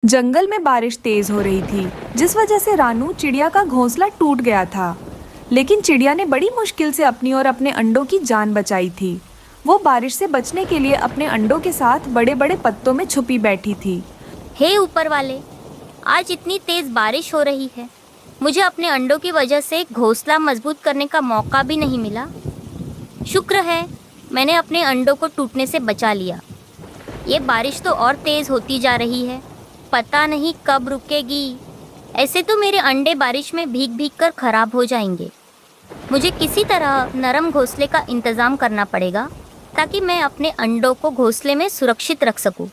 जंगल में बारिश तेज हो रही थी, जिस वजह से रानू चिड़िया का घोंसला टूट गया था। लेकिन चिड़िया ने बड़ी मुश्किल से अपनी और अपने अंडों की जान बचाई थी। वो बारिश से बचने के लिए अपने अंडों के साथ बड़े बड़े पत्तों में छुपी बैठी थी। हे ऊपर वाले, आज इतनी तेज बारिश हो रही है, मुझे अपने अंडों की वजह से घोंसला मजबूत करने का मौका भी नहीं मिला। शुक्र है मैंने अपने अंडों को टूटने से बचा लिया। ये बारिश तो और तेज होती जा रही है, पता नहीं कब रुकेगी। ऐसे तो मेरे अंडे बारिश में भीग भीग कर खराब हो जाएंगे। मुझे किसी तरह नरम घोंसले का इंतज़ाम करना पड़ेगा ताकि मैं अपने अंडों को घोंसले में सुरक्षित रख सकूं।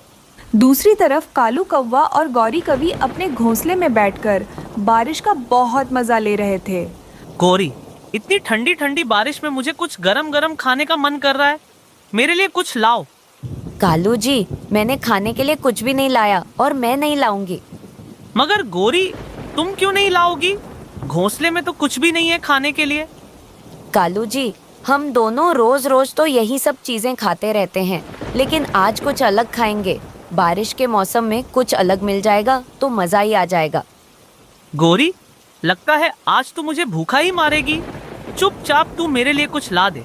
दूसरी तरफ कालू कौवा और गौरी कवि अपने घोंसले में बैठकर बारिश का बहुत मजा ले रहे थे। गौरी, इतनी ठंडी ठंडी बारिश में मुझे कुछ गरम गरम खाने का मन कर रहा है, मेरे लिए कुछ लाओ। कालू जी, मैंने खाने के लिए कुछ भी नहीं लाया और मैं नहीं लाऊंगी। मगर गौरी, तुम क्यों नहीं लाओगी? घोंसले में तो कुछ भी नहीं है खाने के लिए। कालू जी, हम दोनों रोज रोज तो यही सब चीजें खाते रहते हैं, लेकिन आज कुछ अलग खाएंगे। बारिश के मौसम में कुछ अलग मिल जाएगा तो मजा ही आ जाएगा। गौरी, लगता है आज तू मुझे भूखा ही मारेगी। चुपचाप तू मेरे लिए कुछ ला दे।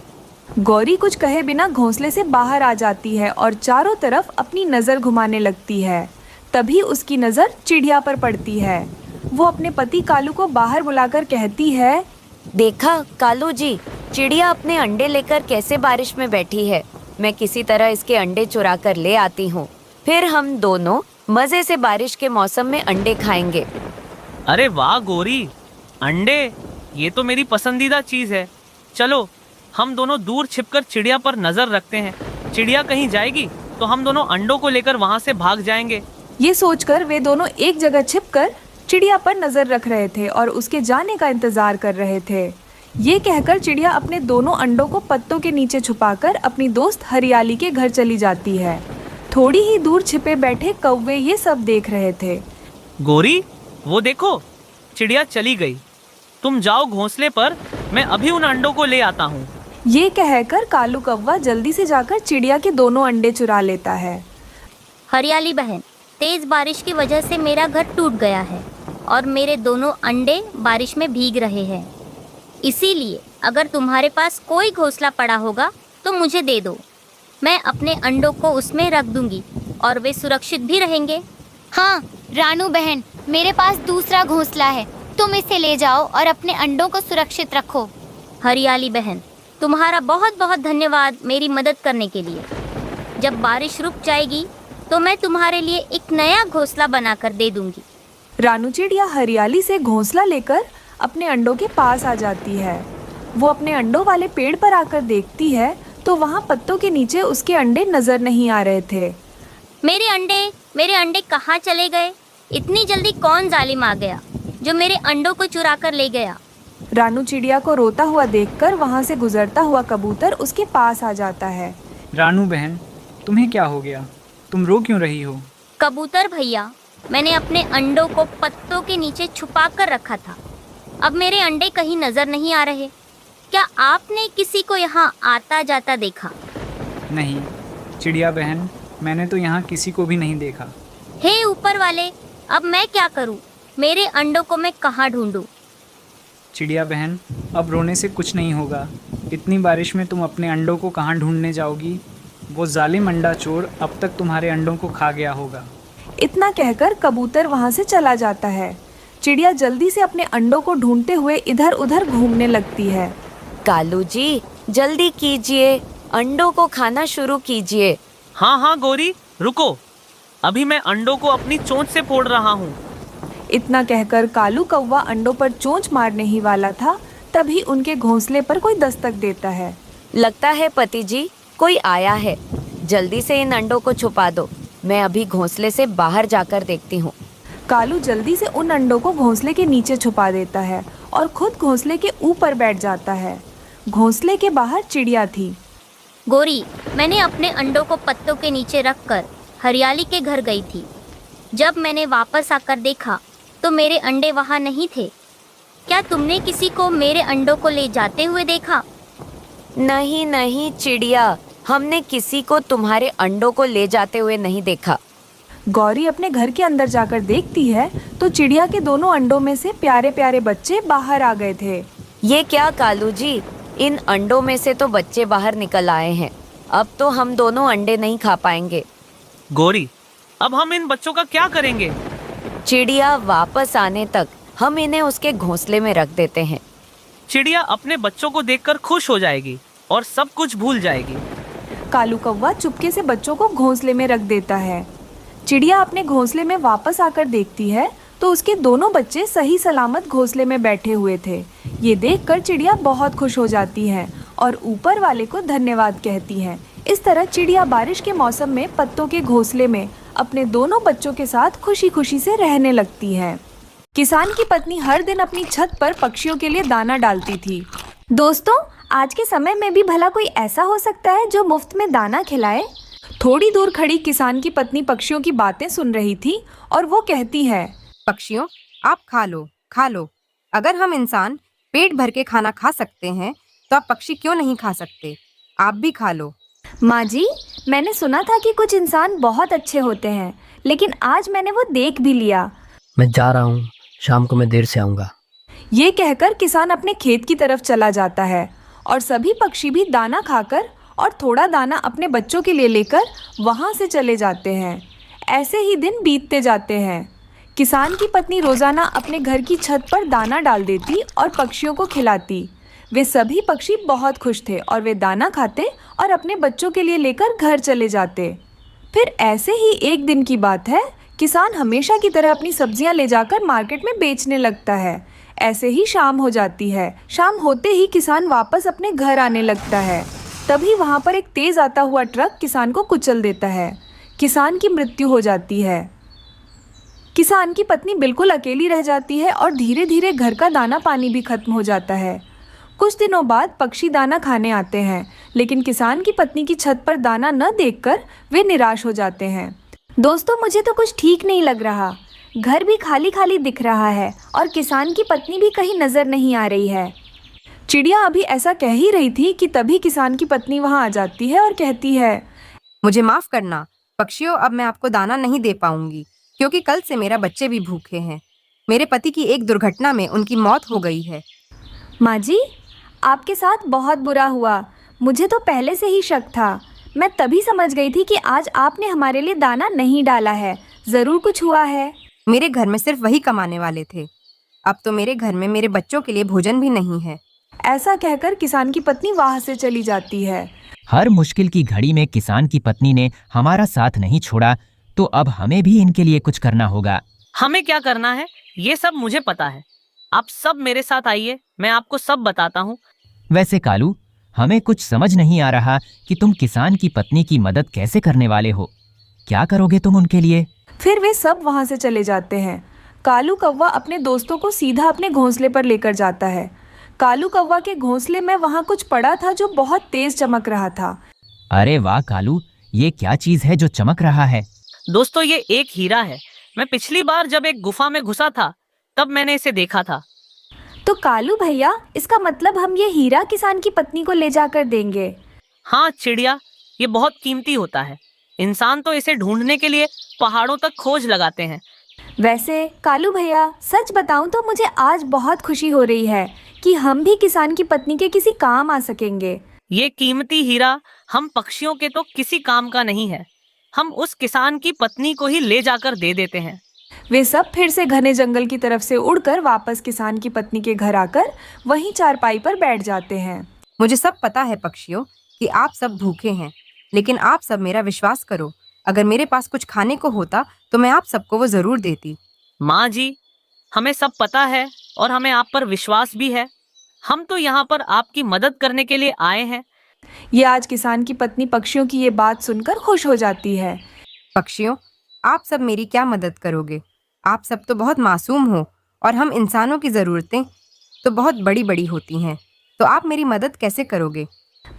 गौरी कुछ कहे बिना घोंसले से बाहर आ जाती है और चारों तरफ अपनी नजर घुमाने लगती है। तभी उसकी नजर चिड़िया पर पड़ती है। वो अपने पति कालू को बाहर बुलाकर कहती है, देखा कालू जी, चिड़िया अपने अंडे लेकर कैसे बारिश में बैठी है। मैं किसी तरह इसके अंडे चुरा कर ले आती हूँ, फिर हम दोनों मजे से बारिश के मौसम में अंडे खाएंगे। अरे वाह गौरी, अंडे, ये तो मेरी पसंदीदा चीज है। चलो हम दोनों दूर छिपकर चिड़िया पर नजर रखते हैं। चिड़िया कहीं जाएगी तो हम दोनों अंडों को लेकर वहाँ से भाग जाएंगे। ये सोचकर वे दोनों एक जगह छिपकर चिड़िया पर नजर रख रहे थे और उसके जाने का इंतजार कर रहे थे। ये कहकर चिड़िया अपने दोनों अंडों को पत्तों के नीचे छुपाकर अपनी दोस्त हरियाली के घर चली जाती है। थोड़ी ही दूर छिपे बैठे कौवे ये सब देख रहे थे। गौरी, वो देखो, चिड़िया चली गई। तुम जाओ घोंसले पर, मैं अभी उन अंडों को ले आता हूँ। ये कहकर कालू कौवा जल्दी से जाकर चिड़िया के दोनों अंडे चुरा लेता है। हरियाली बहन, तेज बारिश की वजह से मेरा घर टूट गया है और मेरे दोनों अंडे बारिश में भीग रहे हैं। इसीलिए अगर तुम्हारे पास कोई घोंसला पड़ा होगा तो मुझे दे दो। मैं अपने अंडों को उसमें रख दूंगी और वे सुरक्षित भी रहेंगे। हाँ रानू बहन, मेरे पास दूसरा घोंसला है, तुम इसे ले जाओ और अपने अंडों को सुरक्षित रखो। हरियाली बहन, तुम्हारा बहुत बहुत धन्यवाद मेरी मदद करने के लिए। जब बारिश रुक जाएगी तो मैं तुम्हारे लिए एक नया घोंसला बनाकर दे दूंगी। रानू चिड़िया हरियाली से घोंसला लेकर अपने अंडों के पास आ जाती है। वो अपने अंडों वाले पेड़ पर आकर देखती है तो वहाँ पत्तों के नीचे उसके अंडे नजर नहीं आ रहे थे। मेरे अंडे कहाँ चले गए? इतनी जल्दी कौन जालिम आ गया जो मेरे अंडों को चुरा कर ले गया? रानू चिड़िया को रोता हुआ देखकर वहाँ से गुजरता हुआ कबूतर उसके पास आ जाता है। रानू बहन, तुम्हें क्या हो गया? तुम रो क्यों रही हो? कबूतर भैया, मैंने अपने अंडों को पत्तों के नीचे छुपा कर रखा था। अब मेरे अंडे कहीं नजर नहीं आ रहे। क्या आपने किसी को यहाँ आता जाता देखा? नहीं चिड़िया बहन, मैंने तो यहाँ किसी को भी नहीं देखा। हे ऊपर वाले, अब मैं क्या करूँ? मेरे अंडों को मैं कहाँ ढूंढूं? चिड़िया बहन, अब रोने से कुछ नहीं होगा। इतनी बारिश में तुम अपने अंडों को कहाँ ढूंढने जाओगी? वो जालिम अंडा चोर अब तक तुम्हारे अंडों को खा गया होगा। इतना कहकर कबूतर वहाँ से चला जाता है। चिड़िया जल्दी से अपने अंडों को ढूंढते हुए इधर उधर घूमने लगती है। कालू जी, जल्दी कीजिए, अंडों को खाना शुरू कीजिए। हाँ हाँ गौरी, रुको, अभी मैं अंडों को अपनी चोंच से फोड़ रहा हूँ। इतना कहकर कालू कौवा अंडों पर चोंच मारने ही वाला था, तभी उनके घोंसले पर कोई दस्तक देता है। लगता है पति जी, कोई आया है। जल्दी से इन अंडों को छुपा दो, मैं अभी घोंसले से बाहर जाकर देखती हूँ। कालू जल्दी से उन अंडों को घोंसले के नीचे छुपा देता है और खुद घोंसले के ऊपर बैठ जाता है। घोंसले के बाहर चिड़िया थी। गोरी, मैंने अपने अंडों को पत्तों के नीचे रखकर हरियाली के घर गई थी। जब मैंने वापस आकर देखा तो मेरे अंडे वहाँ नहीं थे। क्या तुमने किसी को मेरे अंडों को ले जाते हुए देखा? नहीं नहीं चिड़िया, हमने किसी को तुम्हारे अंडों को ले जाते हुए नहीं देखा। गौरी अपने घर के अंदर जाकर देखती है तो चिड़िया के दोनों अंडों में से प्यारे प्यारे बच्चे बाहर आ गए थे। ये क्या कालू जी, इन अंडों में से तो बच्चे बाहर निकल आए हैं। अब तो हम दोनों अंडे नहीं खा पाएंगे। गौरी, अब हम इन बच्चों का क्या करेंगे? चिड़िया वापस आने तक हम इन्हें उसके घोंसले में रख देते हैं। चिड़िया अपने बच्चों को देखकर खुश हो जाएगी और सब कुछ भूल जाएगी। कालू कौवा चुपके से बच्चों को घोंसले में रख देता है। चिड़िया अपने घोंसले में वापस आकर देखती है तो उसके दोनों बच्चे सही सलामत घोंसले में बैठे हुए थे। ये देखकर चिड़िया बहुत खुश हो जाती है और ऊपर वाले को धन्यवाद कहती है। इस तरह चिड़िया बारिश के मौसम में पत्तों के घोंसले में अपने दोनों बच्चों के साथ खुशी खुशी से रहने लगती है। किसान की पत्नी हर दिन अपनी छत पर पक्षियों के लिए दाना डालती थी। दोस्तों, आज के समय में भी भला कोई ऐसा हो सकता है जो मुफ्त में दाना खिलाए? थोड़ी दूर खड़ी किसान की पत्नी पक्षियों की बातें सुन रही थी और वो कहती है, पक्षियों, आप खा लो। अगर हम इंसान पेट भर के खाना खा सकते हैं तो आप पक्षी क्यों नहीं खा सकते? आप भी खा लो। माँ जी, मैंने सुना था कि कुछ इंसान बहुत अच्छे होते हैं, लेकिन आज मैंने वो देख भी लिया। मैं जा रहा हूँ, शाम को मैं देर से आऊँगा। ये कहकर किसान अपने खेत की तरफ चला जाता है और सभी पक्षी भी दाना खाकर और थोड़ा दाना अपने बच्चों के लिए लेकर वहाँ से चले जाते हैं। ऐसे ही दिन बीतते जाते हैं। किसान की पत्नी रोज़ाना अपने घर की छत पर दाना डाल देती और पक्षियों को खिलाती। वे सभी पक्षी बहुत खुश थे और वे दाना खाते और अपने बच्चों के लिए लेकर घर चले जाते। फिर ऐसे ही एक दिन की बात है, किसान हमेशा की तरह अपनी सब्जियां ले जाकर मार्केट में बेचने लगता है। ऐसे ही शाम हो जाती है। शाम होते ही किसान वापस अपने घर आने लगता है। तभी वहाँ पर एक तेज़ आता हुआ ट्रक किसान को कुचल देता है। किसान की मृत्यु हो जाती है। किसान की पत्नी बिल्कुल अकेली रह जाती है और धीरे धीरे घर का दाना पानी भी खत्म हो जाता है। कुछ दिनों बाद पक्षी दाना खाने आते हैं, लेकिन किसान की पत्नी की छत पर दाना न देखकर वे निराश हो जाते हैं। दोस्तों, मुझे तो कुछ ठीक नहीं लग रहा। घर भी खाली खाली दिख रहा है और किसान की पत्नी भी कहीं नजर नहीं आ रही है। चिड़िया अभी ऐसा कह ही रही थी कि तभी किसान की पत्नी वहां आ जाती है और कहती है, मुझे माफ करना पक्षियों, अब मैं आपको दाना नहीं दे पाऊंगी क्योंकि कल से मेरा बच्चे भी भूखे हैं। मेरे पति की एक दुर्घटना में उनकी मौत हो गई है। माँ जी, आपके साथ बहुत बुरा हुआ। मुझे तो पहले से ही शक था। मैं तभी समझ गई थी कि आज आपने हमारे लिए दाना नहीं डाला है। ज़रूर कुछ हुआ है। मेरे घर में सिर्फ वही कमाने वाले थे। अब तो मेरे घर में मेरे बच्चों के लिए भोजन भी नहीं है। ऐसा कहकर किसान की पत्नी वहाँ से चली जाती है। हर मुश्किल की घड़ी में किसान की पत्नी ने हमारा साथ नहीं छोड़ा, तो अब हमें भी इनके लिए कुछ करना होगा। हमें क्या करना है ये सब मुझे पता है। आप सब मेरे साथ आइए, मैं आपको सब बताता हूँ। वैसे कालू, हमें कुछ समझ नहीं आ रहा कि तुम किसान की पत्नी की मदद कैसे करने वाले हो। क्या करोगे तुम उनके लिए? फिर वे सब वहाँ से चले जाते हैं। कालू कौवा अपने दोस्तों को सीधा अपने घोंसले पर लेकर जाता है। कालू कौवा के घोंसले में वहाँ कुछ पड़ा था जो बहुत तेज चमक रहा था। अरे वाह कालू, ये क्या चीज है जो चमक रहा है? दोस्तों, ये एक हीरा है। मैं पिछली बार जब एक गुफा में घुसा था तब मैंने इसे देखा था। तो कालू भैया, इसका मतलब हम ये हीरा किसान की पत्नी को ले जाकर देंगे? हाँ चिड़िया, ये बहुत कीमती होता है। इंसान तो इसे ढूंढने के लिए पहाड़ों तक खोज लगाते हैं। वैसे कालू भैया, सच बताऊं तो मुझे आज बहुत खुशी हो रही है कि हम भी किसान की पत्नी के किसी काम आ सकेंगे। ये कीमती हीरा हम पक्षियों के तो किसी काम का नहीं है। हम उस किसान की पत्नी को ही ले जाकर दे देते हैं। वे सब फिर से घने जंगल की तरफ से उड़कर वापस किसान की पत्नी के घर आकर वहीं चारपाई पर बैठ जाते हैं। मुझे सब पता है पक्षियों कि आप सब भूखे हैं, लेकिन आप सब मेरा विश्वास करो। अगर मेरे पास कुछ खाने को होता तो मैं आप सबको वो जरूर देती। माँ जी, हमें सब पता है और हमें आप पर विश्वास भी है। हम तो यहाँ पर आपकी मदद करने के लिए आए हैं। ये आज किसान की पत्नी पक्षियों की ये बात सुनकर खुश हो जाती है। पक्षियों, आप सब मेरी क्या मदद करोगे? आप सब तो बहुत मासूम हो और हम इंसानों की ज़रूरतें तो बहुत बड़ी बड़ी होती हैं, तो आप मेरी मदद कैसे करोगे?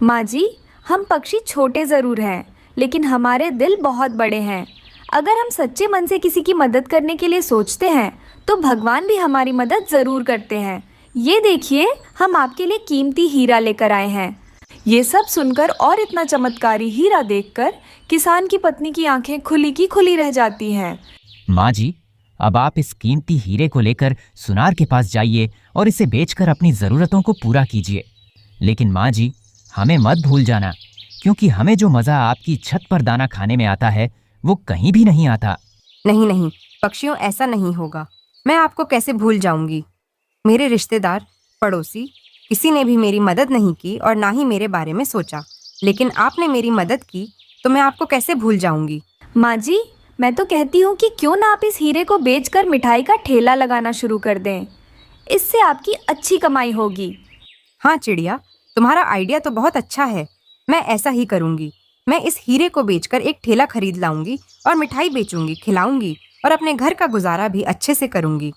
माँ जी, हम पक्षी छोटे ज़रूर हैं, लेकिन हमारे दिल बहुत बड़े हैं। अगर हम सच्चे मन से किसी की मदद करने के लिए सोचते हैं तो भगवान भी हमारी मदद ज़रूर करते हैं। ये देखिए, हम आपके लिए कीमती हीरा लेकर आए हैं। ये सब सुनकर और इतना चमत्कारी हीरा देखकर किसान की पत्नी की आंखें खुली की खुली रह जाती हैं। माँ जी, अब आप इस कीमती हीरे को लेकर सुनार के पास जाइए और इसे बेचकर अपनी ज़रूरतों को पूरा कीजिए। लेकिन माँ जी, हमें मत भूल जाना, क्योंकि हमें जो मज़ा आपकी छत पर दाना खाने में आता है वो कहीं भी नहीं आता। नहीं नहीं पक्षियों, ऐसा नहीं होगा। मैं आपको कैसे भूल जाऊंगी। मेरे रिश्तेदार, पड़ोसी, किसी ने भी मेरी मदद नहीं की और ना ही मेरे बारे में सोचा, लेकिन आपने मेरी मदद की तो मैं आपको कैसे भूल जाऊंगी। माँ जी, मैं तो कहती हूँ कि क्यों ना आप इस हीरे को बेचकर मिठाई का ठेला लगाना शुरू कर दें। इससे आपकी अच्छी कमाई होगी। हाँ चिड़िया, तुम्हारा आइडिया तो बहुत अच्छा है। मैं ऐसा ही करूंगी। मैं इस हीरे को बेचकर एक ठेला खरीद लाऊंगी और मिठाई बेचूंगी, खिलाऊंगी और अपने घर का गुजारा भी अच्छे से करूंगी।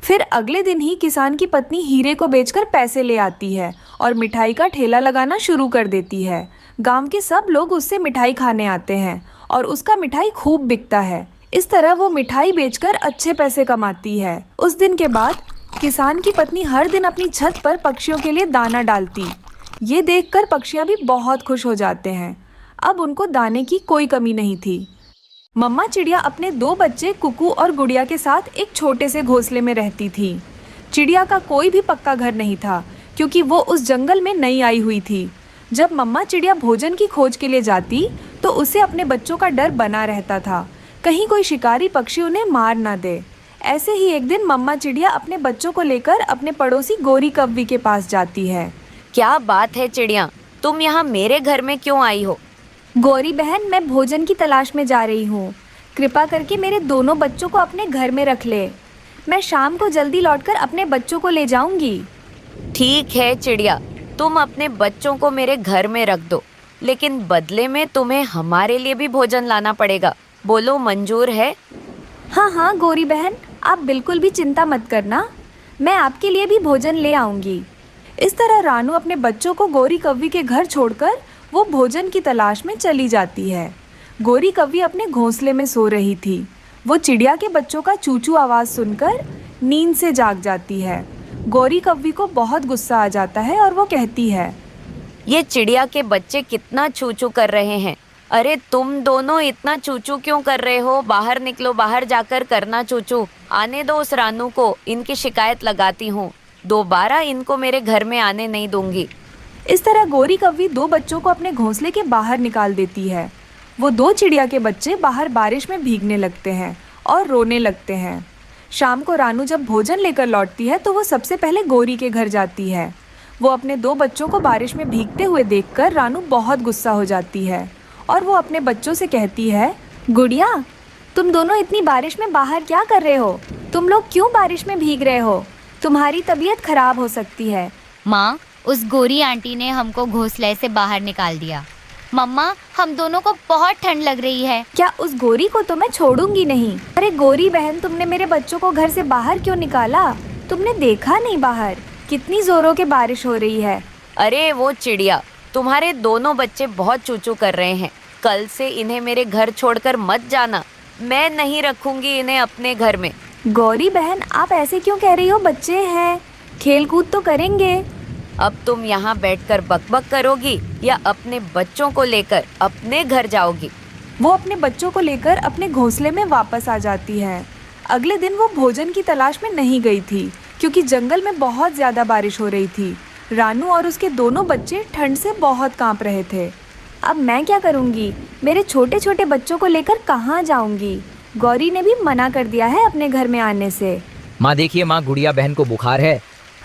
फिर अगले दिन ही किसान की पत्नी हीरे को बेचकर पैसे ले आती है और मिठाई का ठेला लगाना शुरू कर देती है। गांव के सब लोग उससे मिठाई खाने आते हैं और उसका मिठाई खूब बिकता है। इस तरह वो मिठाई बेचकर अच्छे पैसे कमाती है। उस दिन के बाद किसान की पत्नी हर दिन अपनी छत पर पक्षियों के लिए दाना डालती। ये देखकर पक्षियाँ भी बहुत खुश हो जाते हैं। अब उनको दाने की कोई कमी नहीं थी। मम्मा चिड़िया अपने 2 बच्चे कुकू और गुड़िया के साथ एक छोटे से घोंसले में रहती थी। चिड़िया का कोई भी पक्का घर नहीं था, क्योंकि वो उस जंगल में नई आई हुई थी। जब मम्मा चिड़िया भोजन की खोज के लिए जाती तो उसे अपने बच्चों का डर बना रहता था, कहीं कोई शिकारी पक्षी उन्हें मार ना दे। ऐसे ही एक दिन मम्मा चिड़िया अपने बच्चों को लेकर अपने पड़ोसी गोरी कव्वी के पास जाती है। क्या बात है चिड़िया, तुम यहाँ मेरे घर में क्यों आई हो? गौरी बहन, मैं भोजन की तलाश में जा रही हूँ। कृपा करके मेरे दोनों बच्चों को अपने घर में रख ले। मैं शाम को जल्दी लौटकर अपने बच्चों को ले जाऊंगी। ठीक है चिड़िया, तुम अपने बच्चों को मेरे घर में रख दो, लेकिन बदले में तुम्हें हमारे लिए भी भोजन लाना पड़ेगा। बोलो, मंजूर है? हाँ हाँ गौरी बहन, आप बिल्कुल भी चिंता मत करना, मैं आपके लिए भी भोजन ले आऊंगी। इस तरह रानू अपने बच्चों को गोरी कव्वी के घर छोड़कर वो भोजन की तलाश में चली जाती है। गोरी कव्वी अपने घोंसले में सो रही थी। वो चिड़िया के बच्चों का चूचू आवाज़ सुनकर नींद से जाग जाती है। गोरी कव्वी को बहुत गुस्सा आ जाता है और वो कहती है, ये चिड़िया के बच्चे कितना चूचू कर रहे हैं। अरे तुम दोनों इतना चूचू क्यों कर रहे हो? बाहर निकलो, बाहर जाकर करना चूचू। आने दो उस रानू को, इनकी शिकायत लगाती हूँ। दोबारा इनको मेरे घर में आने नहीं दूंगी। इस तरह गोरी कव्वी 2 बच्चों को अपने घोंसले के बाहर निकाल देती है। वो 2 चिड़िया के बच्चे बाहर बारिश में भीगने लगते हैं और रोने लगते हैं। शाम को रानू जब भोजन लेकर लौटती है तो वो सबसे पहले गोरी के घर जाती है। वो अपने 2 बच्चों को बारिश में भीगते हुए देखकर रानू बहुत गुस्सा हो जाती है और वो अपने बच्चों से कहती है, गुड़िया, तुम दोनों इतनी बारिश में बाहर क्या कर रहे हो? तुम लोग क्यों बारिश में भीग रहे हो? तुम्हारी तबीयत खराब हो सकती है। माँ, उस गोरी आंटी ने हमको घोंसले से बाहर निकाल दिया। मम्मा, हम दोनों को बहुत ठंड लग रही है। क्या उस गोरी को तो मैं छोड़ूंगी नहीं। अरे गोरी बहन, तुमने मेरे बच्चों को घर से बाहर क्यों निकाला? तुमने देखा नहीं बाहर कितनी जोरों की बारिश हो रही है? अरे वो चिड़िया, तुम्हारे दोनों बच्चे बहुत चूचू कर रहे हैं। कल से इन्हें मेरे घर छोड़कर मत जाना। मैं नहीं रखूंगी इन्हें अपने घर में। गौरी बहन, आप ऐसे क्यों कह रही हो? बच्चे हैं, खेल कूद तो करेंगे। अब तुम यहाँ बैठकर बकबक करोगी या अपने बच्चों को लेकर अपने घर जाओगी? वो अपने बच्चों को लेकर अपने घोंसले में वापस आ जाती है। अगले दिन वो भोजन की तलाश में नहीं गई थी, क्योंकि जंगल में बहुत ज़्यादा बारिश हो रही थी। रानू और उसके दोनों बच्चे ठंड से बहुत कांप रहे थे। अब मैं क्या करूँगी? मेरे छोटे छोटे बच्चों को लेकर कहाँ जाऊँगी? गौरी ने भी मना कर दिया है अपने घर में आने से। माँ देखिए, माँ, गुड़िया बहन को बुखार है।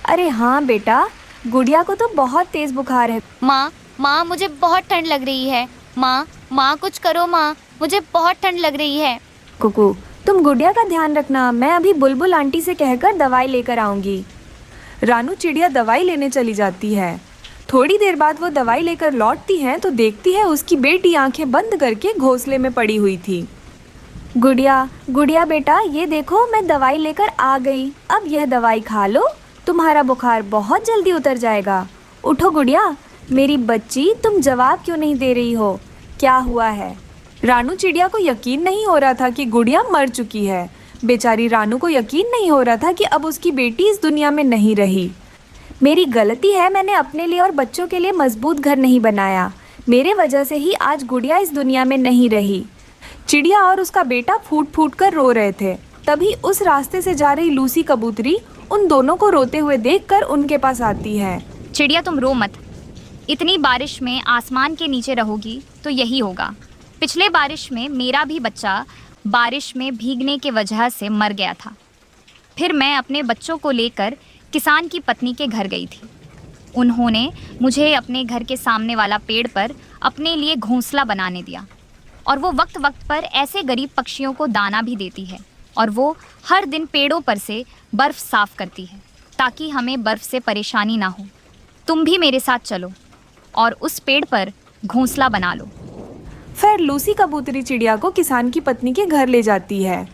अरे हाँ बेटा, गुड़िया को तो बहुत तेज बुखार है। माँ, मुझे बहुत ठंड लग रही है। माँ, कुछ करो माँ, मुझे बहुत ठंड लग रही है। कुकू, तुम गुड़िया का ध्यान रखना, मैं अभी बुलबुल आंटी से कहकर दवाई लेकर आऊँगी। रानू चिड़िया दवाई लेने चली जाती है। थोड़ी देर बाद वो दवाई लेकर लौटती है तो देखती है उसकी बेटी आंखें बंद करके घोंसले में पड़ी हुई थी। गुड़िया बेटा, ये देखो मैं दवाई लेकर आ गई। अब यह दवाई खा लो, तुम्हारा बुखार बहुत जल्दी उतर जाएगा। उठो गुड़िया, मेरी बच्ची, तुम जवाब क्यों नहीं दे रही हो? क्या हुआ है? रानू चिड़िया को यकीन नहीं हो रहा था कि गुड़िया मर चुकी है। बेचारी रानू को यकीन नहीं हो रहा था कि अब उसकी बेटी इस दुनिया में नहीं रही। मेरी गलती है, मैंने अपने लिए और बच्चों के लिए मजबूत घर नहीं बनाया। मेरे वजह से ही आज गुड़िया इस दुनिया में नहीं रही। चिड़िया और उसका बेटा फूट फूट कर रो रहे थे। तभी उस रास्ते से जा रही लूसी कबूतरी उन दोनों को रोते हुए देखकर उनके पास आती है। चिड़िया तुम रो मत, इतनी बारिश में आसमान के नीचे रहोगी तो यही होगा। पिछले बारिश में मेरा भी बच्चा बारिश में भीगने की वजह से मर गया था। फिर मैं अपने बच्चों को लेकर किसान की पत्नी के घर गई थी। उन्होंने मुझे अपने घर के सामने वाला पेड़ पर अपने लिए घोंसला बनाने दिया और वो वक्त वक्त पर ऐसे गरीब पक्षियों को दाना भी देती है और वो हर दिन पेड़ों पर से बर्फ़ साफ़ करती है ताकि हमें बर्फ़ से परेशानी ना हो। तुम भी मेरे साथ चलो और उस पेड़ पर घोंसला बना लो। फिर लूसी कबूतरी चिड़िया को किसान की पत्नी के घर ले जाती है।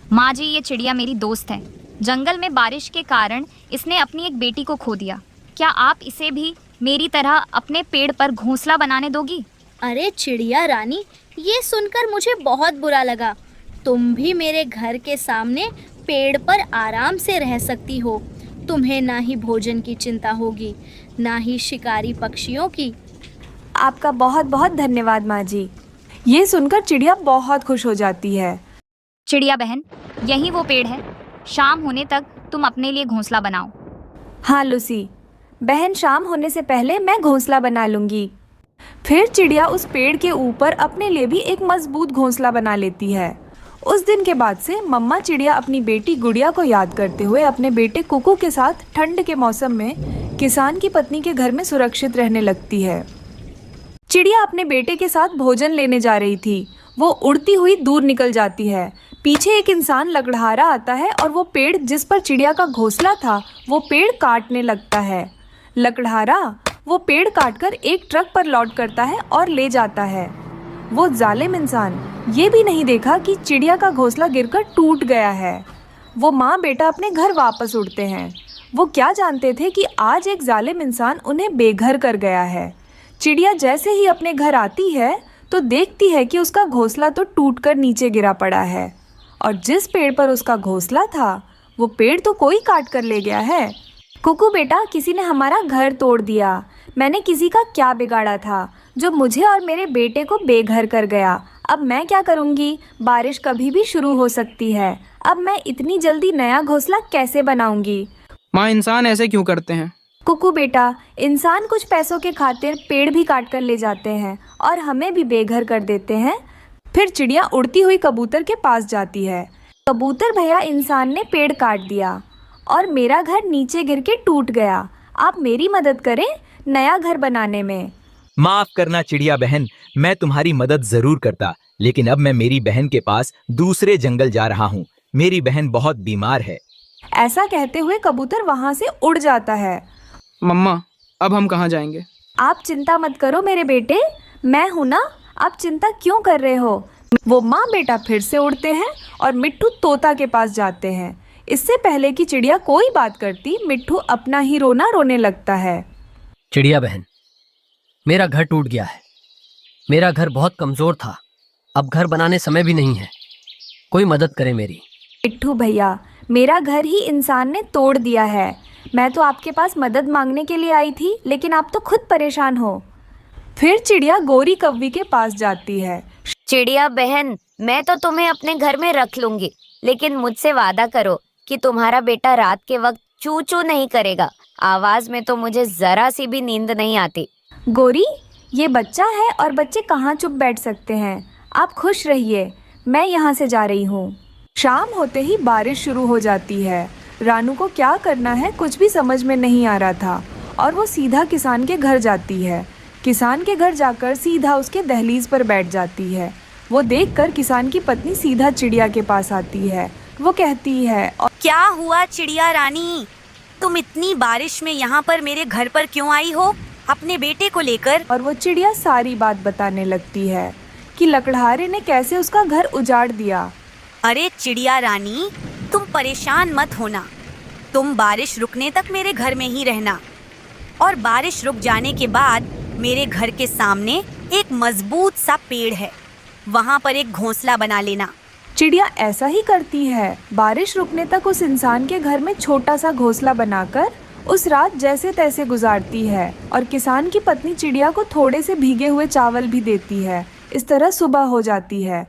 माँ जी, ये चिड़िया मेरी दोस्त है। जंगल में बारिश के कारण इसने अपनी एक बेटी को खो दिया। क्या आप इसे भी मेरी तरह अपने पेड़ पर घोंसला बनाने दोगी? अरे चिड़िया रानी, ये सुनकर मुझे बहुत बुरा लगा। तुम भी मेरे घर के सामने पेड़ पर आराम से रह सकती हो। तुम्हें ना ही भोजन की चिंता होगी, ना ही शिकारी पक्षियों की। आपका बहुत बहुत धन्यवाद माँ जी। ये सुनकर चिड़िया बहुत खुश हो जाती है। चिड़िया बहन, यही वो पेड़ है। शाम होने तक तुम अपने लिए घोंसला बनाओ। हाँ लूसी बहन, शाम होने से पहले मैं घोंसला बना लूँगी। फिर चिड़िया उस पेड़ के ऊपर अपने लिए भी एक मजबूत घोंसला बना लेती है। उस दिन के बाद से मम्मा चिड़िया अपनी बेटी गुड़िया को याद करते हुए अपने बेटे कुकू के साथ ठंड के मौसम में किसान की पत्नी के घर में सुरक्षित रहने लगती है। चिड़िया अपने बेटे के साथ भोजन लेने जा रही थी। वो उड़ती हुई दूर निकल जाती है। पीछे एक इंसान लकड़हारा आता है और वो पेड़ जिस पर चिड़िया का घोंसला था वो पेड़ काटने लगता है। लकड़हारा वो पेड़ काटकर एक ट्रक पर लोड करता है और ले जाता है। वो जालिम इंसान ये भी नहीं देखा कि चिड़िया का घोंसला गिरकर टूट गया है। वो माँ बेटा अपने घर वापस उड़ते हैं। वो क्या जानते थे कि आज एक जालिम इंसान उन्हें बेघर कर गया है। चिड़िया जैसे ही अपने घर आती है तो देखती है कि उसका घोंसला तो टूटकर नीचे गिरा पड़ा है और जिस पेड़ पर उसका घोंसला था वो पेड़ तो कोई काट कर ले गया है। कुकू बेटा, किसी ने हमारा घर तोड़ दिया। मैंने किसी का क्या बिगाड़ा था जो मुझे और मेरे बेटे को बेघर कर गया। अब मैं क्या करूँगी? बारिश कभी भी शुरू हो सकती है। अब मैं इतनी जल्दी नया घोंसला कैसे बनाऊँगी? माँ, इंसान ऐसे क्यों करते हैं? कुकू बेटा, इंसान कुछ पैसों के खातिर पेड़ भी काट कर ले जाते हैं और हमें भी बेघर कर देते हैं। फिर चिड़िया उड़ती हुई कबूतर के पास जाती है। कबूतर भैया, इंसान ने पेड़ काट दिया और मेरा घर नीचे गिर के टूट गया। आप मेरी मदद करें नया घर बनाने में। माफ करना चिड़िया बहन, मैं तुम्हारी मदद जरूर करता, लेकिन अब मैं मेरी बहन के पास दूसरे जंगल जा रहा हूँ। मेरी बहन बहुत बीमार है। ऐसा कहते हुए कबूतर वहाँ से उड़ जाता है। मम्मा, अब हम कहाँ जाएंगे? आप चिंता मत करो मेरे बेटे, मैं हूँ ना। आप चिंता क्यों कर रहे हो? वो माँ बेटा फिर से उड़ते हैं और मिट्ठू तोता के पास जाते हैं। इससे पहले कि चिड़िया कोई बात करती, मिट्ठू अपना ही रोना रोने लगता है। चिड़िया बहन, मेरा घर टूट गया है। मेरा घर बहुत कमज़ोर था। अब घर बनाने समय भी नहीं है। कोई मदद करे मेरी। मिट्ठू भैया, मेरा घर ही इंसान ने तोड़ दिया है। मैं तो आपके पास मदद मांगने के लिए आई थी, लेकिन आप तो खुद परेशान हो। फिर चिड़िया गोरी कौवी के पास जाती है। चिड़िया बहन, मैं तो तुम्हें अपने घर में रख लूंगी, लेकिन मुझसे वादा करो कि तुम्हारा बेटा रात के वक्त चू चू नहीं करेगा। आवाज में तो मुझे जरा सी भी नींद नहीं आती। गोरी, ये बच्चा है और बच्चे कहाँ चुप बैठ सकते हैं। आप खुश रहिए, मैं यहाँ से जा रही हूँ। शाम होते ही बारिश शुरू हो जाती है। रानू को क्या करना है कुछ भी समझ में नहीं आ रहा था और वो सीधा किसान के घर जाती है। किसान के घर जाकर सीधा उसके दहलीज पर बैठ जाती है। वो देखकर किसान की पत्नी सीधा चिड़िया के पास आती है। वो कहती है, क्या हुआ चिड़िया रानी, तुम इतनी बारिश में यहाँ पर मेरे घर पर क्यों आई हो अपने बेटे को लेकर? और वो चिड़िया सारी बात बताने लगती है कि लकड़हारे ने कैसे उसका घर उजाड़ दिया। अरे चिड़िया रानी, तुम परेशान मत होना। तुम बारिश रुकने तक मेरे घर में ही रहना और बारिश रुक जाने के बाद मेरे घर के सामने एक मजबूत सा पेड़ है, वहाँ पर एक घोंसला बना लेना। चिड़िया ऐसा ही करती है। बारिश रुकने तक उस इंसान के घर में छोटा सा घोंसला बनाकर उस रात जैसे तैसे गुजारती है और किसान की पत्नी चिड़िया को थोड़े से भीगे हुए चावल भी देती है। इस तरह सुबह हो जाती है।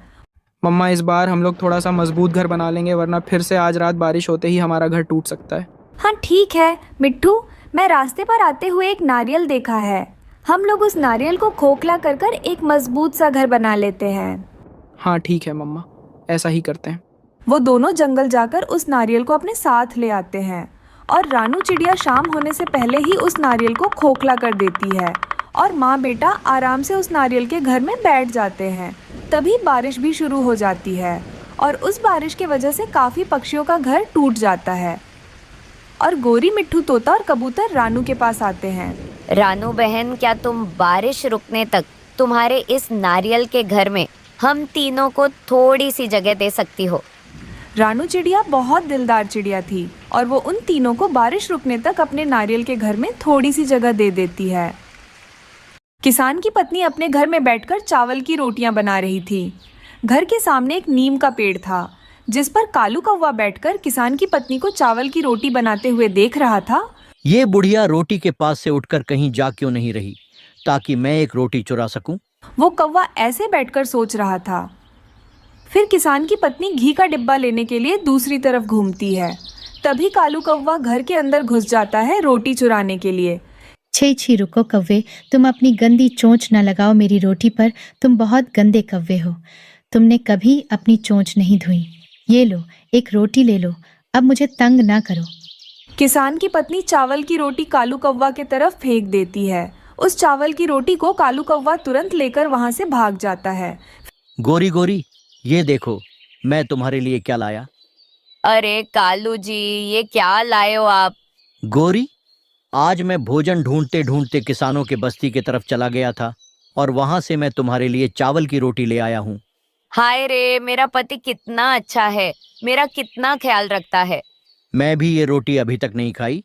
मम्मा, इस बार हम लोग थोड़ा सा मजबूत घर बना लेंगे, वरना फिर से आज रात बारिश होते ही हमारा घर टूट सकता है। हाँ ठीक है मिट्ठू, मैं रास्ते पर आते हुए एक नारियल देखा है। हम लोग उस नारियल को खोखला कर कर एक मजबूत सा घर बना लेते हैं। हाँ ठीक है मम्मा, ऐसा ही करते हैं। वो दोनों जंगल जाकर उस नारियल को अपने साथ ले आते हैं और रानू चिड़िया शाम होने से पहले ही उस नारियल को खोखला कर देती है और माँ बेटा आराम से उस नारियल के घर में बैठ जाते हैं। तभी बारिश भी शुरू हो जाती है और उस बारिश की वजह से काफ़ी पक्षियों का घर टूट जाता है और गोरी, मिट्ठू, तोता और कबूतर रानू के पास आते हैं। रानू बहन, क्या तुम बारिश रुकने तक तुम्हारे इस नारियल के घर में हम तीनों को थोड़ी सी जगह दे सकती हो? रानू चिड़िया बहुत दिलदार चिड़िया थी और वो उन तीनों को बारिश रुकने तक अपने नारियल के घर में थोड़ी सी जगह दे देती है। किसान की पत्नी अपने घर में बैठकर चावल की रोटियां बना रही थी। घर के सामने एक नीम का पेड़ था जिस पर कालू कौवा बैठकर किसान की पत्नी को चावल की रोटी बनाते हुए देख रहा था। ये बुढ़िया रोटी के पास से उठकर कहीं जा क्यों नहीं रही ताकि मैं एक रोटी चुरा सकूं? वो कौवा ऐसे बैठकर सोच रहा था। फिर किसान की पत्नी घी का डिब्बा लेने के लिए दूसरी तरफ घूमती है। तभी कालू कौवा घर के अंदर घुस जाता है रोटी चुराने के लिए। छी छी, रुको कव्वे, तुम अपनी गंदी चोंच न लगाओ मेरी रोटी पर। तुम बहुत गंदे कव्वे हो। तुमने कभी अपनी चोंच नहीं धोई। ये लो, एक रोटी ले लो। अब मुझे तंग ना करो। किसान की पत्नी चावल की रोटी कालू कौवा के तरफ फेंक देती है। उस चावल की रोटी को कालू कौवा तुरंत लेकर वहां से भाग जाता है। गोरी गोरी, ये देखो मैं तुम्हारे लिए क्या लाया। अरे कालू जी, ये क्या लाए हो आप? गोरी, आज मैं भोजन ढूंढते ढूंढते किसानों के बस्ती की तरफ चला गया था और वहां से मैं तुम्हारे लिए चावल की रोटी ले आया हूँ। हाय रे, मेरा पति कितना अच्छा है, मेरा कितना ख्याल रखता है। मैं भी ये रोटी अभी तक नहीं खाई।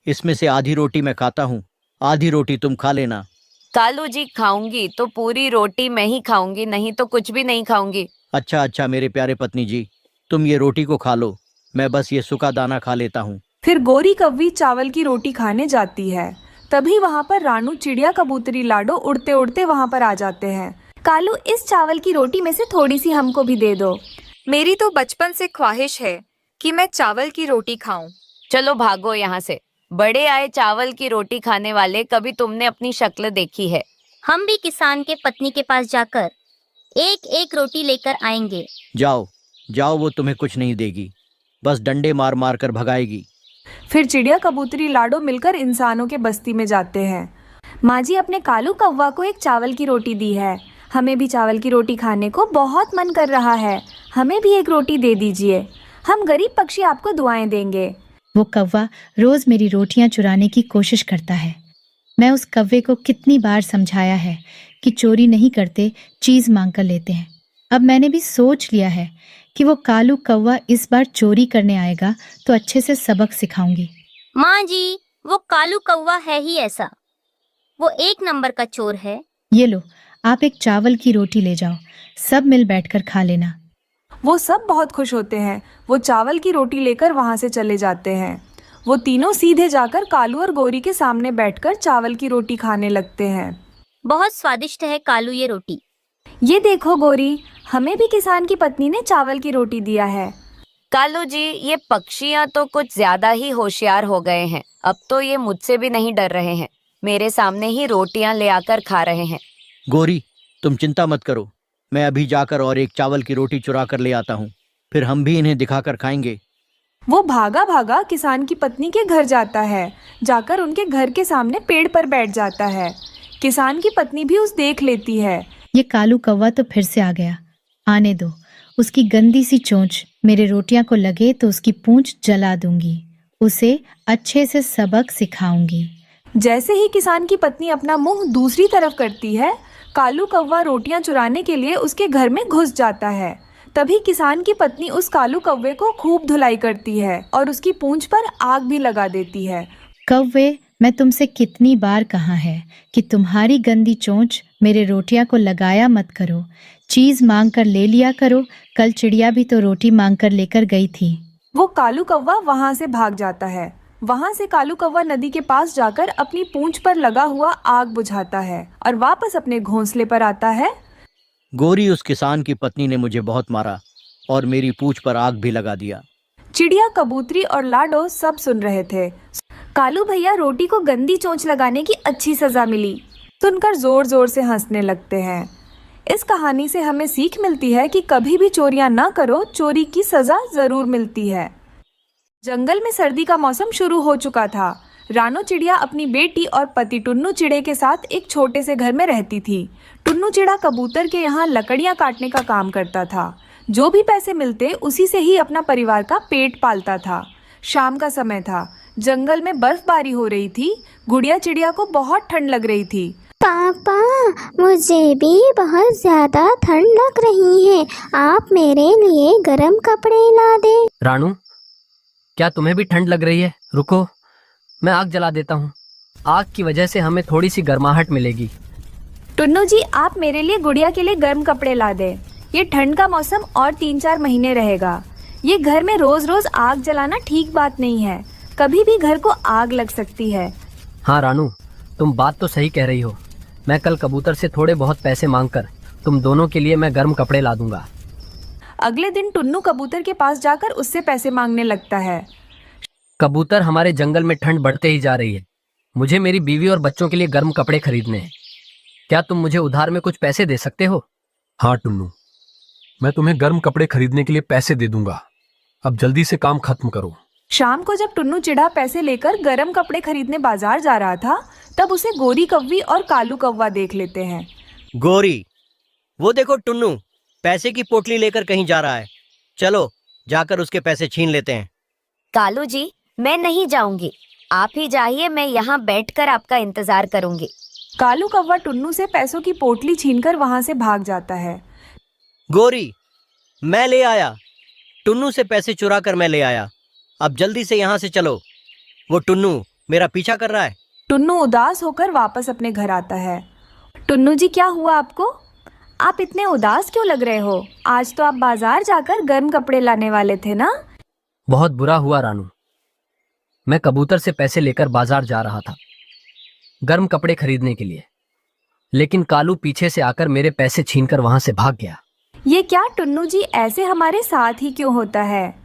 इसमें से आधी रोटी मैं खाता हूँ, आधी रोटी तुम खा लेना। कालू जी, खाऊंगी तो पूरी रोटी मैं ही खाऊंगी, नहीं तो कुछ भी नहीं खाऊंगी। अच्छा अच्छा मेरे प्यारे पत्नी जी, तुम ये रोटी को खा लो, मैं बस ये सूखा दाना खा लेता हूँ। फिर गोरी कव्वी चावल की रोटी खाने जाती है। तभी वहाँ पर रानू, चिड़िया, कबूतरी, लाडो उड़ते उड़ते वहाँ पर आ जाते हैं। कालू, इस चावल की रोटी में से थोड़ी सी हमको भी दे दो। मेरी तो बचपन से ख्वाहिश है कि मैं चावल की रोटी खाऊं। चलो भागो यहाँ से। बड़े आए चावल की रोटी खाने वाले, कभी तुमने अपनी शक्ल देखी है? हम भी किसान के पत्नी के पास जाकर एक एक रोटी लेकर आएंगे। जाओ जाओ, वो तुम्हें कुछ नहीं देगी, बस डंडे मार मार कर भगाएगी। फिर चिड़िया, कबूतरी, लाडो मिलकर इंसानों के बस्ती में जाते हैं। माँ जी, अपने कालू कौवा को एक चावल की रोटी दी है। हमें भी चावल की रोटी खाने को बहुत मन कर रहा है। हमें भी एक रोटी दे दीजिए। हम गरीब पक्षी आपको दुआएं देंगे। वो कौवा रोज मेरी रोटियां चुराने की कोशिश करता है। मैं उस कौवे को कितनी बार समझाया है कि चोरी नहीं करते, चीज मांग कर लेते हैं। अब मैंने भी सोच लिया है कि वो कालू कौवा इस बार चोरी करने आएगा तो अच्छे से सबक सिखाऊंगी। माँ जी, वो कालू कौवा है ही ऐसा। वो एक नंबर का चोर है। ये लो, आप एक चावल की रोटी ले जाओ, सब मिल बैठकर खा लेना। वो सब बहुत खुश होते हैं। वो चावल की रोटी लेकर वहाँ से चले जाते हैं। वो तीनों सीधे जाकर कालू और गोरी के सामने बैठकर चावल की रोटी खाने लगते हैं। बहुत स्वादिष्ट है कालू ये रोटी। ये देखो गोरी, हमें भी किसान की पत्नी ने चावल की रोटी दिया है। कालू जी, ये पक्षियाँ तो कुछ ज्यादा ही होशियार हो गए हैं। अब तो ये मुझसे भी नहीं डर रहे हैं, मेरे सामने ही रोटियां ले आकर खा रहे हैं। गोरी, तुम चिंता मत करो, मैं अभी जाकर और एक चावल की रोटी चुरा कर ले आता हूँ, फिर हम भी इन्हें दिखाकर खाएंगे। वो भागा भागा किसान की पत्नी के घर जाता है। जाकर उनके घर के सामने पेड़ पर बैठ जाता है। किसान की पत्नी भी उस देख लेती है। ये कालू कौवा तो फिर से आ गया। आने दो, उसकी गंदी सी चोंच मेरे रोटियां को लगे तो उसकी पूंछ जला दूंगी। उसे अच्छे से सबक सिखाऊंगी। जैसे ही किसान की पत्नी अपना मुंह दूसरी तरफ करती है, कालू कौवा रोटियां चुराने के लिए उसके घर में घुस जाता है। तभी किसान की पत्नी उस कालू कौवे को खूब धुलाई करती है और उसकी पूंछ पर आग भी लगा देती है। कौवे, मैं तुमसे कितनी बार कहा है कि तुम्हारी गंदी चोंच मेरे रोटियां को लगाया मत करो, चीज मांग कर ले लिया करो। कल चिड़िया भी तो रोटी मांग कर लेकर गई थी। वो कालू कौवा वहां से भाग जाता है। वहाँ से कालू कौवा नदी के पास जाकर अपनी पूंछ पर लगा हुआ आग बुझाता है और वापस अपने घोंसले पर आता है। गोरी उस किसान की पत्नी ने मुझे बहुत मारा और मेरी पूंछ पर आग भी लगा दिया। चिड़िया, कबूतरी और लाडो सब सुन रहे थे। कालू भैया रोटी को गंदी चोंच लगाने की अच्छी सजा मिली सुनकर जोर जोर से हंसने लगते हैं। इस कहानी से हमें सीख मिलती है कि कभी भी चोरियां ना करो, चोरी की सजा जरूर मिलती है। जंगल में सर्दी का मौसम शुरू हो चुका था। रानो चिड़िया अपनी बेटी और पति टुन्नू चिड़े के साथ एक छोटे से घर में रहती थी। टुन्नू चिड़ा कबूतर के यहाँ लकड़ियाँ काटने का काम करता था। जो भी पैसे मिलते उसी से ही अपना परिवार का पेट पालता था। शाम का समय था, जंगल में बर्फबारी हो रही थी। गुड़िया चिड़िया को बहुत ठंड लग रही थी। पापा, मुझे भी बहुत ज्यादा ठंड लग रही है, आप मेरे लिए गर्म कपड़े ला दे। रानू, क्या तुम्हें भी ठंड लग रही है? रुको, मैं आग जला देता हूँ। आग की वजह से हमें थोड़ी सी गर्माहट मिलेगी। टुन्नू जी, आप मेरे लिए गुड़िया के लिए गर्म कपड़े ला दे। ये ठंड का मौसम और 3-4 महीने रहेगा। ये घर में रोज रोज आग जलाना ठीक बात नहीं है। कभी भी घर को आग लग सकती है। हाँ रानू, तुम बात तो सही कह रही हो। मैं कल कबूतर से थोड़े बहुत पैसे मांगकर तुम दोनों के लिए मैं गर्म कपड़े ला दूंगा। अगले दिन टुन्नू कबूतर के पास जाकर उससे पैसे मांगने लगता है। कबूतर, हमारे जंगल में ठंड बढ़ते ही जा रही है। मुझे मेरी बीवी और बच्चों के लिए गर्म कपड़े खरीदने हैं। क्या तुम मुझे उधार में कुछ पैसे दे सकते हो? हाँ टुन्नू, मैं तुम्हें गर्म कपड़े खरीदने के लिए पैसे दे दूंगा। अब जल्दी से काम खत्म करो। शाम को जब टुन्नू चिड़ा पैसे लेकर गर्म कपड़े खरीदने बाजार जा रहा था, तब उसे गोरी कव्वी और कालू कौवा देख लेते हैं। गोरी, वो देखो टुन्नू पैसे की पोटली लेकर कहीं जा रहा है। चलो जाकर उसके पैसे छीन लेते हैं। कालू जी, मैं नहीं जाऊंगी, आप ही जाइए, मैं यहाँ बैठकर आपका इंतजार करूंगी। कालू कौवा टुन्नू से पैसों की पोटली छीनकर वहाँ से भाग जाता है। गोरी, मैं ले आया, टुन्नू से पैसे चुरा कर मैं ले आया। अब जल्दी से यहाँ से चलो, वो टुन्नू मेरा पीछा कर रहा है। टुन्नू उदास होकर वापस अपने घर आता है। टुन्नू जी, क्या हुआ आपको? आप इतने उदास क्यों लग रहे हो? आज तो आप बाजार जाकर गर्म कपड़े लाने वाले थे ना? बहुत बुरा हुआ रानू, मैं कबूतर से पैसे लेकर बाजार जा रहा था गर्म कपड़े खरीदने के लिए, लेकिन कालू पीछे से आकर मेरे पैसे छीनकर वहां से भाग गया। ये क्या टुन्नू जी, ऐसे हमारे साथ ही क्यों होता है?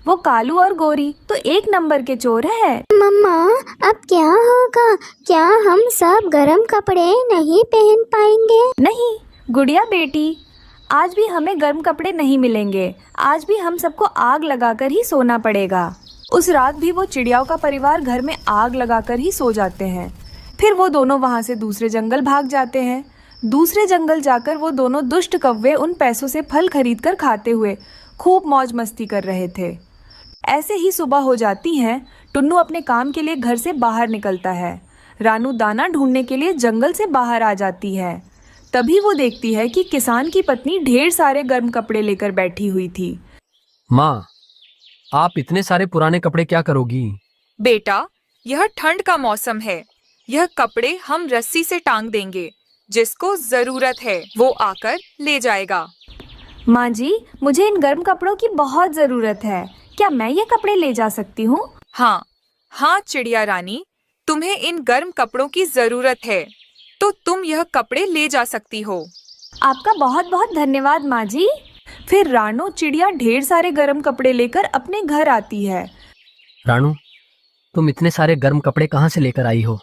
वो कालू और गोरी तो एक नंबर के चोर है। मम्मा, अब क्या होगा? क्या हम सब गर्म कपड़े नहीं पहन पाएंगे? नहीं गुड़िया बेटी, आज भी हमें गर्म कपड़े नहीं मिलेंगे। आज भी हम सबको आग लगाकर ही सोना पड़ेगा। उस रात भी वो चिड़ियाओं का परिवार घर में आग लगाकर ही सो जाते हैं। फिर वो दोनों वहाँ से दूसरे जंगल भाग जाते हैं। दूसरे जंगल जाकर वो दोनों दुष्ट कौवे उन पैसों से फल खरीदकर खाते हुए खूब मौज मस्ती कर रहे थे। ऐसे ही सुबह हो जाती है। टुन्नू अपने काम के लिए घर से बाहर निकलता है। रानू दाना ढूंढने के लिए जंगल से बाहर आ जाती है। तभी वो देखती है कि किसान की पत्नी ढेर सारे गर्म कपड़े लेकर बैठी हुई थी। माँ, आप इतने सारे पुराने कपड़े क्या करोगी? बेटा, यह ठंड का मौसम है। यह कपड़े हम रस्सी से टांग देंगे। जिसको जरूरत है वो आकर ले जाएगा। माँ जी, मुझे इन गर्म कपड़ों की बहुत जरूरत है। क्या मैं ये कपड़े ले जा सकती हूँ? हाँ चिड़िया रानी, तुम्हें इन गर्म कपड़ों की जरूरत है तो तुम यह कपड़े ले जा सकती हो। आपका बहुत बहुत धन्यवाद माँ जी। फिर रानू चिड़िया ढेर सारे गर्म कपड़े लेकर अपने घर आती है। रानू, तुम इतने सारे गर्म कपड़े कहाँ से लेकर आई हो?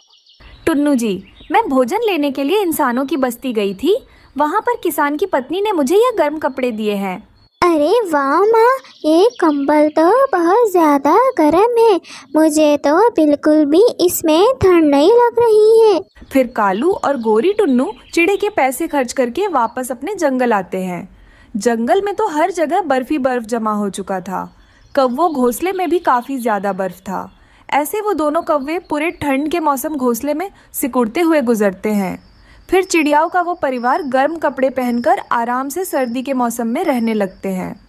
टुन्नू जी, मैं भोजन लेने के लिए इंसानों की बस्ती गई थी। वहाँ पर किसान की पत्नी ने मुझे यह गर्म कपड़े दिए हैं। अरे वाह माँ, ये कंबल तो बहुत ज्यादा गर्म है। मुझे तो बिल्कुल भी इसमें ठंड नहीं लग रही है। फिर कालू और गोरी टुन्नू चिड़े के पैसे खर्च करके वापस अपने जंगल आते हैं। जंगल में तो हर जगह बर्फ ही बर्फ जमा हो चुका था। कौवों घोंसले में भी काफी ज्यादा बर्फ था। ऐसे वो दोनों कौवे पूरे ठंड के मौसम घोंसले में सिकुड़ते हुए गुजरते हैं। फिर चिड़ियाओं का वो परिवार गर्म कपड़े पहनकर आराम से सर्दी के मौसम में रहने लगते हैं।